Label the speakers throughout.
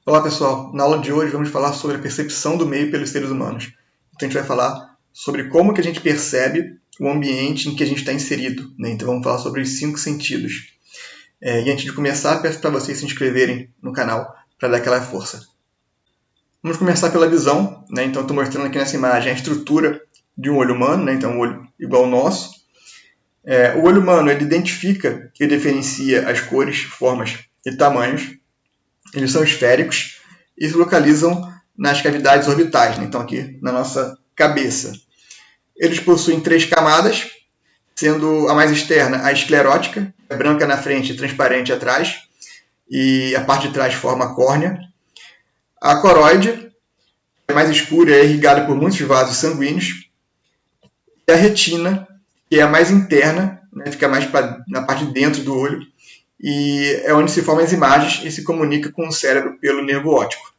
Speaker 1: Olá pessoal, na aula de hoje vamos falar sobre a percepção do meio pelos seres humanos. Então a gente vai falar sobre como que a gente percebe o ambiente em que a gente está inserido, né? Então vamos falar sobre os 5 sentidos. E antes de começar, peço para vocês se inscreverem no canal para dar aquela força. Vamos começar pela visão, né? Então estou mostrando aqui nessa imagem a estrutura de um olho humano, né? Então um olho igual ao nosso. O olho humano ele identifica e diferencia as cores, formas e tamanhos. Eles são esféricos e se localizam nas cavidades orbitais, né? Então aqui na nossa cabeça. Eles possuem 3 camadas, sendo a mais externa a esclerótica, branca na frente e transparente atrás, e a parte de trás forma a córnea. A coroide é mais escura e é irrigada por muitos vasos sanguíneos. E a retina, que é a mais interna, né? Fica mais na parte de dentro do olho, e é onde se formam as imagens e se comunica com o cérebro pelo nervo óptico.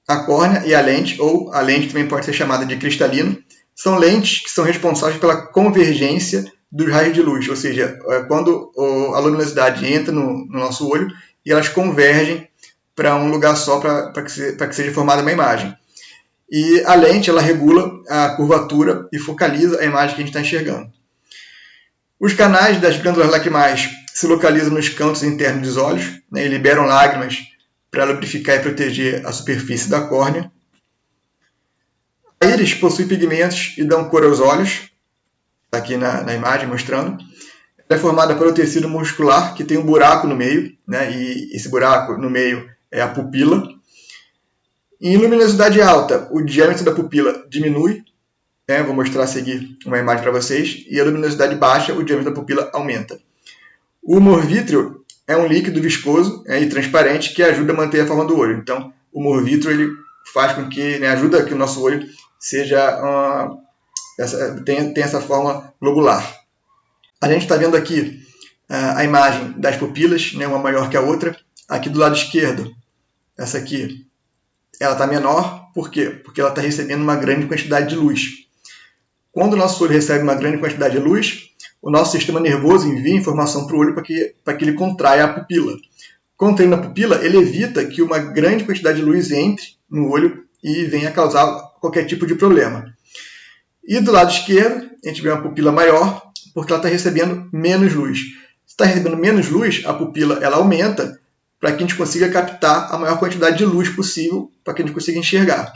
Speaker 1: A córnea e a lente, ou a lente também pode ser chamada de cristalino, são lentes que são responsáveis pela convergência dos raios de luz, ou seja, quando a luminosidade entra no nosso olho e elas convergem para um lugar só para que seja formada uma imagem. E a lente ela regula a curvatura e focaliza a imagem que a gente está enxergando. Os canais das glândulas lacrimais se localizam nos cantos internos dos olhos, né, e liberam lágrimas para lubrificar e proteger a superfície da córnea. A íris possui pigmentos e dão cor aos olhos, está aqui na imagem mostrando. Ela é formada pelo tecido muscular, que tem um buraco no meio, né, e esse buraco no meio é a pupila. Em luminosidade alta, o diâmetro da pupila diminui, vou mostrar a seguir uma imagem para vocês, e a luminosidade baixa, o diâmetro da pupila aumenta. O humor vítreo é um líquido viscoso e transparente que ajuda a manter a forma do olho. Então, o humor vítreo ele faz com que, ajuda que o nosso olho tenha essa forma globular. A gente está vendo aqui a imagem das pupilas, uma maior que a outra. Aqui do lado esquerdo, essa aqui, ela está menor. Por quê? Porque ela está recebendo uma grande quantidade de luz. Quando o nosso olho recebe uma grande quantidade de luz, o nosso sistema nervoso envia informação para o olho para que ele contraia a pupila. Contraindo a pupila, ele evita que uma grande quantidade de luz entre no olho e venha causar qualquer tipo de problema. E do lado esquerdo, a gente vê uma pupila maior, porque ela está recebendo menos luz. Se está recebendo menos luz, a pupila ela aumenta para que a gente consiga captar a maior quantidade de luz possível, para que a gente consiga enxergar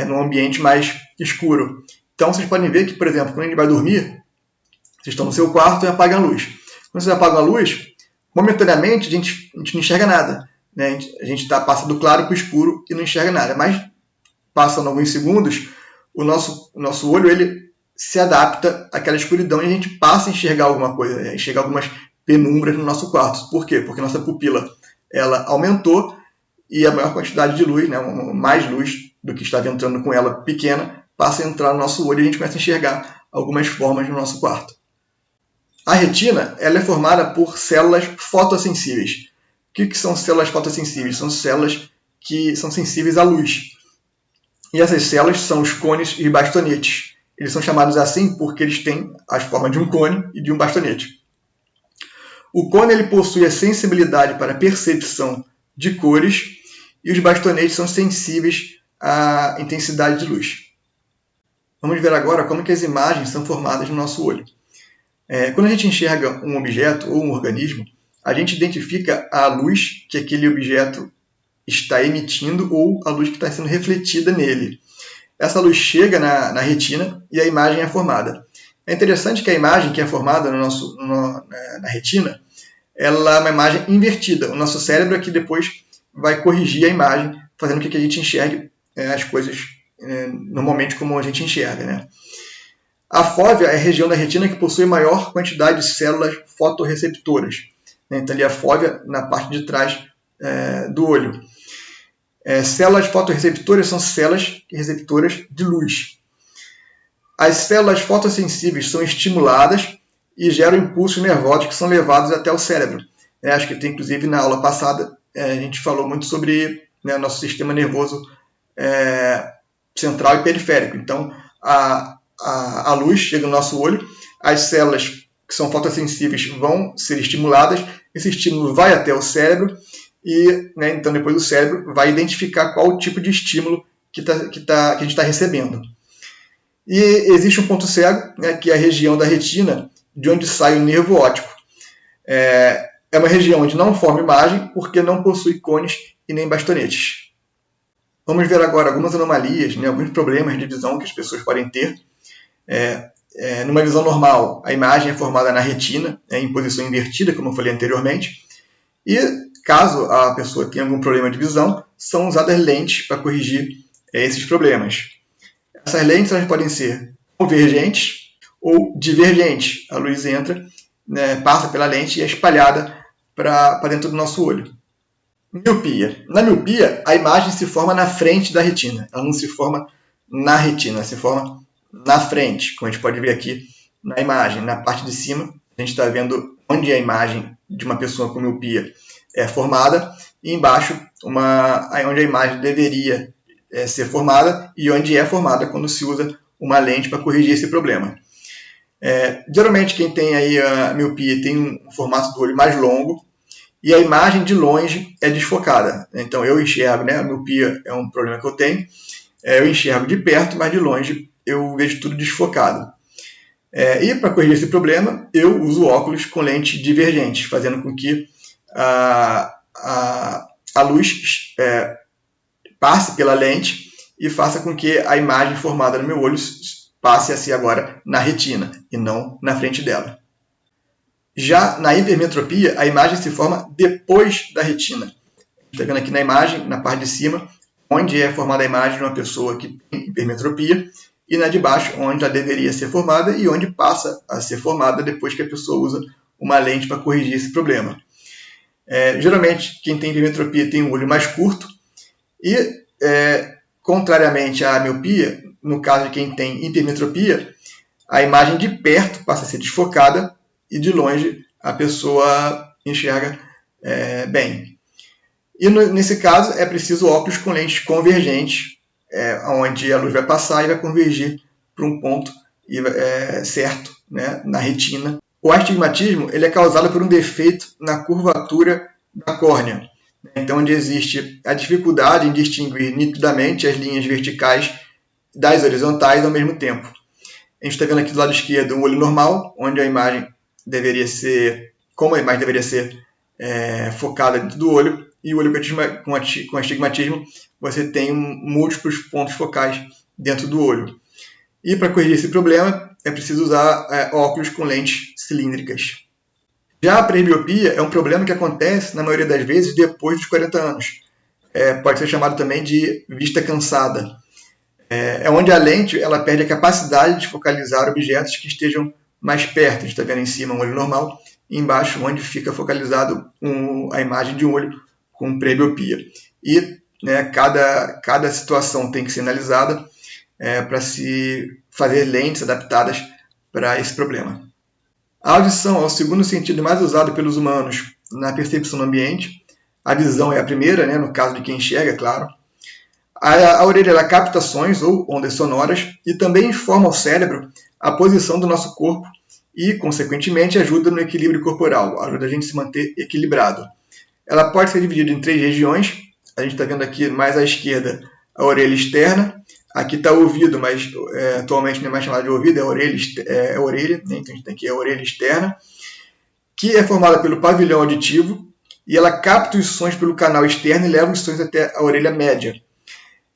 Speaker 1: num ambiente mais escuro. Então, vocês podem ver que, por exemplo, quando a gente vai dormir, vocês estão no seu quarto e apagam a luz. Quando vocês apagam a luz, momentaneamente a gente não enxerga nada, né? A gente passa do claro para o escuro e não enxerga nada. Mas, passando alguns segundos, o nosso olho ele se adapta àquela escuridão e a gente passa a enxergar alguma coisa, enxergar algumas penumbras no nosso quarto. Por quê? Porque a nossa pupila ela aumentou e a maior quantidade de luz, mais luz do que estava entrando com ela pequena, passa a entrar no nosso olho e a gente começa a enxergar algumas formas no nosso quarto. A retina ela é formada por células fotossensíveis. O que são células fotossensíveis? São células que são sensíveis à luz. E essas células são os cones e bastonetes. Eles são chamados assim porque eles têm as formas de um cone e de um bastonete. O cone ele possui a sensibilidade para a percepção de cores e os bastonetes são sensíveis à intensidade de luz. Vamos ver agora como que as imagens são formadas no nosso olho. Quando a gente enxerga um objeto ou um organismo, a gente identifica a luz que aquele objeto está emitindo ou a luz que está sendo refletida nele. Essa luz chega na retina e a imagem é formada. É interessante que a imagem que é formada na retina, ela é uma imagem invertida. O nosso cérebro aqui depois vai corrigir a imagem, fazendo com que a gente enxergue as coisas normalmente como a gente enxerga, né? A fóvea é a região da retina que possui maior quantidade de células fotorreceptoras. Então, ali a fóvea na parte de trás do olho. Células fotorreceptoras são células receptoras de luz. As células fotossensíveis são estimuladas e geram impulsos nervosos que são levados até o cérebro. Acho que inclusive na aula passada a gente falou muito sobre nosso sistema nervoso central e periférico. Então, a luz chega no nosso olho, as células que são fotossensíveis vão ser estimuladas, esse estímulo vai até o cérebro e, né, então depois o cérebro vai identificar qual o tipo de estímulo que a gente está recebendo. E existe um ponto cego, né, que é a região da retina, de onde sai o nervo óptico. É uma região onde não forma imagem, porque não possui cones e nem bastonetes. Vamos ver agora algumas anomalias, né, alguns problemas de visão que as pessoas podem ter. Numa visão normal, a imagem é formada na retina, em posição invertida, como eu falei anteriormente. E, caso a pessoa tenha algum problema de visão, são usadas lentes para corrigir esses problemas. Essas lentes elas podem ser convergentes ou divergentes. A luz entra, né, passa pela lente e é espalhada para dentro do nosso olho. Miopia. Na miopia, a imagem se forma na frente da retina. Ela não se forma na retina, ela se forma na frente, como a gente pode ver aqui na imagem. Na parte de cima, a gente está vendo onde a imagem de uma pessoa com miopia é formada, e embaixo, onde a imagem deveria ser formada e onde é formada quando se usa uma lente para corrigir esse problema. Geralmente, quem tem aí a miopia tem um formato do olho mais longo e a imagem de longe é desfocada. Então, eu enxergo, né, a miopia é um problema que eu tenho, eu enxergo de perto, mas de longe eu vejo tudo desfocado. E para corrigir esse problema, eu uso óculos com lentes divergentes, fazendo com que a luz passe pela lente e faça com que a imagem formada no meu olho passe a ser agora na retina e não na frente dela. Já na hipermetropia, a imagem se forma depois da retina. Está vendo aqui na imagem, na parte de cima, onde é formada a imagem de uma pessoa que tem hipermetropia, e na de baixo, onde ela deveria ser formada e onde passa a ser formada depois que a pessoa usa uma lente para corrigir esse problema. Geralmente, quem tem hipermetropia tem um olho mais curto e, contrariamente à miopia, no caso de quem tem hipermetropia, a imagem de perto passa a ser desfocada e de longe a pessoa enxerga bem. E nesse caso é preciso óculos com lentes convergentes, onde a luz vai passar e vai convergir para um ponto certo, né, na retina. O astigmatismo ele é causado por um defeito na curvatura da córnea, então onde existe a dificuldade em distinguir nitidamente as linhas verticais das horizontais ao mesmo tempo. A gente está vendo aqui do lado esquerdo um olho normal, onde a imagem deveria ser, como a imagem deveria ser focada dentro do olho, e o olho com astigmatismo você tem múltiplos pontos focais dentro do olho. E para corrigir esse problema é preciso usar óculos com lentes cilíndricas. Já a presbiopia é um problema que acontece na maioria das vezes depois dos 40 anos. Pode ser chamado também de vista cansada. Onde a lente ela perde a capacidade de focalizar objetos que estejam mais perto. A gente está vendo em cima um olho normal e embaixo onde fica focalizado a imagem de um olho com presbiopia. E cada situação tem que ser analisada para se fazer lentes adaptadas para esse problema. A audição é o segundo sentido mais usado pelos humanos na percepção do ambiente. A visão é a primeira, né, no caso de quem enxerga, é claro. A orelha ela capta sons ou ondas sonoras e também informa ao cérebro a posição do nosso corpo e, consequentemente, ajuda no equilíbrio corporal, ajuda a gente a se manter equilibrado. Ela pode ser dividida em 3 regiões. A gente está vendo aqui mais à esquerda a orelha externa. Aqui está o ouvido, mas atualmente não é mais chamado de ouvido, é orelha, né? Então a gente tem aqui a orelha externa, que é formada pelo pavilhão auditivo, e ela capta os sons pelo canal externo e leva os sons até a orelha média.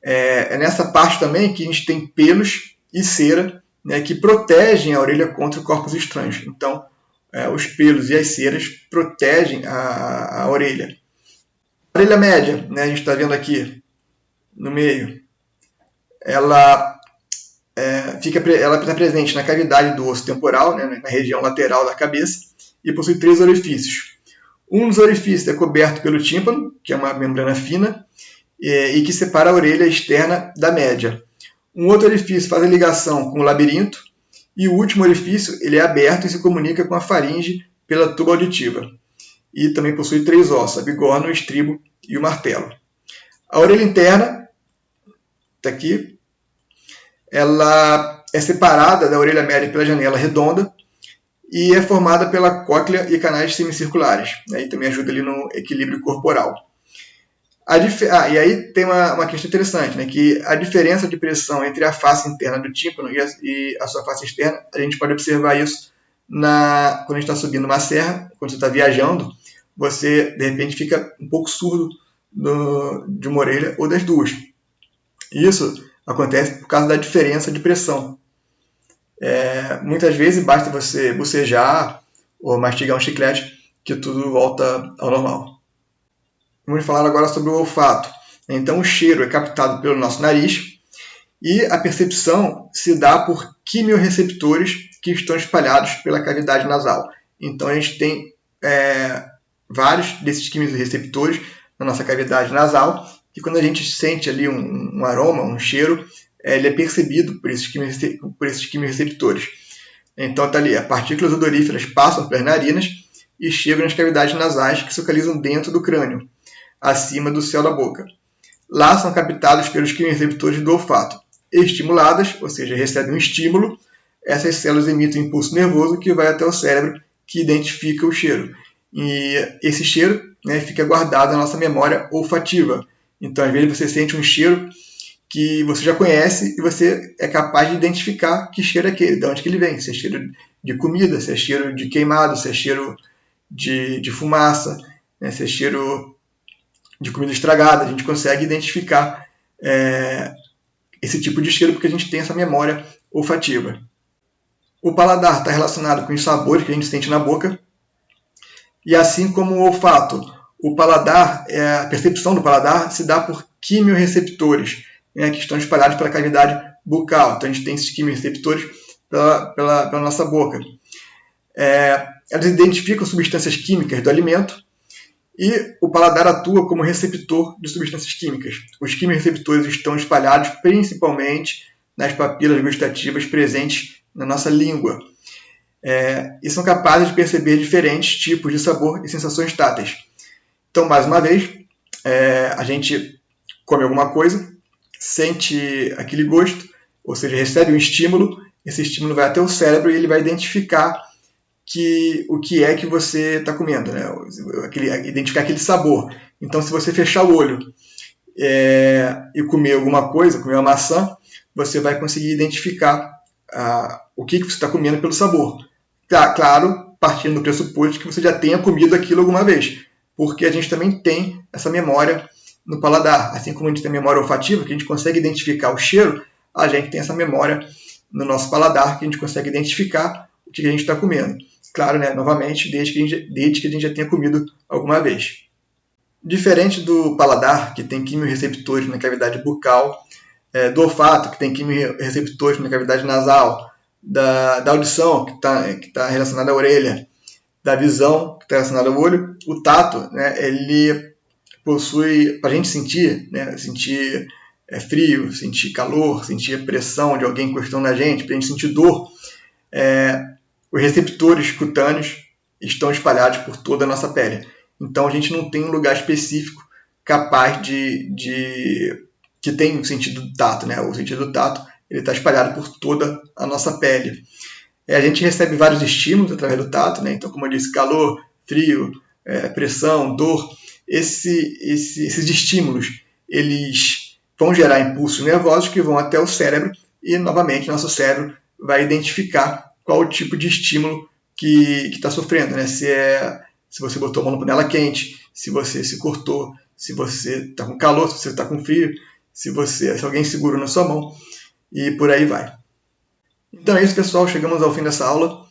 Speaker 1: É nessa parte também que a gente tem pelos e cera, né, que protegem a orelha contra corpos estranhos. Então, os pelos e as ceras protegem a orelha. A orelha média, né, a gente está vendo aqui no meio, ela está presente na cavidade do osso temporal, né, na região lateral da cabeça, e possui 3 orifícios. Um dos orifícios é coberto pelo tímpano, que é uma membrana fina, e que separa a orelha externa da média. Um outro orifício faz a ligação com o labirinto, e o último orifício ele é aberto e se comunica com a faringe pela tuba auditiva. E também possui 3 ossos, a bigorna, o estribo e o martelo. A orelha interna, está aqui, ela é separada da orelha média pela janela redonda e é formada pela cóclea e canais semicirculares. Aí também ajuda ali no equilíbrio corporal. E aí tem uma questão interessante, né, que a diferença de pressão entre a face interna do tímpano e a sua face externa, a gente pode observar isso quando a gente está subindo uma serra, quando você está viajando, você de repente fica um pouco surdo de uma orelha ou das duas. Isso acontece por causa da diferença de pressão. Muitas vezes basta você bocejar ou mastigar um chiclete que tudo volta ao normal. Vamos falar agora sobre o olfato. Então, o cheiro é captado pelo nosso nariz e a percepção se dá por quimiorreceptores que estão espalhados pela cavidade nasal. Então, a gente tem vários desses quimiorreceptores na nossa cavidade nasal e quando a gente sente ali um aroma, um cheiro, ele é percebido por esses quimiorreceptores. Então, está ali, as partículas odoríferas passam pelas narinas e chegam nas cavidades nasais que se localizam dentro do crânio, acima do céu da boca. Lá são captados pelos quimiorreceptores do olfato. Estimuladas, ou seja, recebem um estímulo, essas células emitem um impulso nervoso que vai até o cérebro, que identifica o cheiro. E esse cheiro, né, fica guardado na nossa memória olfativa. Então, às vezes, você sente um cheiro que você já conhece e você é capaz de identificar que cheiro é aquele, de onde que ele vem. Se é cheiro de comida, se é cheiro de queimado, se é cheiro de fumaça, né, se é cheiro de comida estragada. A gente consegue identificar esse tipo de cheiro porque a gente tem essa memória olfativa. O paladar está relacionado com os sabores que a gente sente na boca. E assim como o olfato, o paladar, a percepção do paladar se dá por quimiorreceptores, né, que estão espalhados pela cavidade bucal. Então a gente tem esses quimiorreceptores pela nossa boca. Elas identificam substâncias químicas do alimento e o paladar atua como receptor de substâncias químicas. Os quimiorreceptores estão espalhados principalmente nas papilas gustativas presentes na nossa língua. E são capazes de perceber diferentes tipos de sabor e sensações táteis. Então, mais uma vez, a gente come alguma coisa, sente aquele gosto, ou seja, recebe um estímulo, esse estímulo vai até o cérebro e ele vai identificar o que é que você está comendo, né? Identificar aquele sabor. Então, se você fechar o olho e comer alguma coisa, comer uma maçã, você vai conseguir identificar o que você está comendo pelo sabor. Claro, partindo do pressuposto que você já tenha comido aquilo alguma vez, porque a gente também tem essa memória no paladar. Assim como a gente tem a memória olfativa, que a gente consegue identificar o cheiro, a gente tem essa memória no nosso paladar, que a gente consegue identificar o que a gente está comendo. Claro, né, novamente, desde que a gente já tenha comido alguma vez. Diferente do paladar, que tem quimiorreceptores na cavidade bucal, do olfato, que tem quimiorreceptores na cavidade nasal, da audição, que tá relacionada à orelha, da visão, que está relacionada ao olho, o tato, né, ele possui, para a gente sentir, né, sentir frio, sentir calor, sentir a pressão de alguém encostando na gente, para a gente sentir dor, os receptores cutâneos estão espalhados por toda a nossa pele. Então a gente não tem um lugar específico capaz que tem o sentido do tato, né? O sentido do tato ele está espalhado por toda a nossa pele. A gente recebe vários estímulos através do tato, né? Então, como eu disse, calor, frio, pressão, dor. Esses estímulos eles vão gerar impulsos nervosos que vão até o cérebro e, novamente, nosso cérebro vai identificar qual o tipo de estímulo que está sofrendo, né? Se você botou a mão na panela quente, se você se cortou, se você está com calor, se você está com frio, se alguém segurou na sua mão, e por aí vai. Então é isso, pessoal. Chegamos ao fim dessa aula.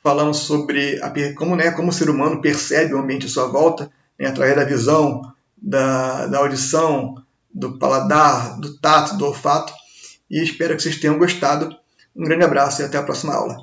Speaker 1: Falamos sobre como o ser humano percebe o ambiente à sua volta, né, através da visão, da audição, do paladar, do tato, do olfato. E espero que vocês tenham gostado. Um grande abraço e até a próxima aula.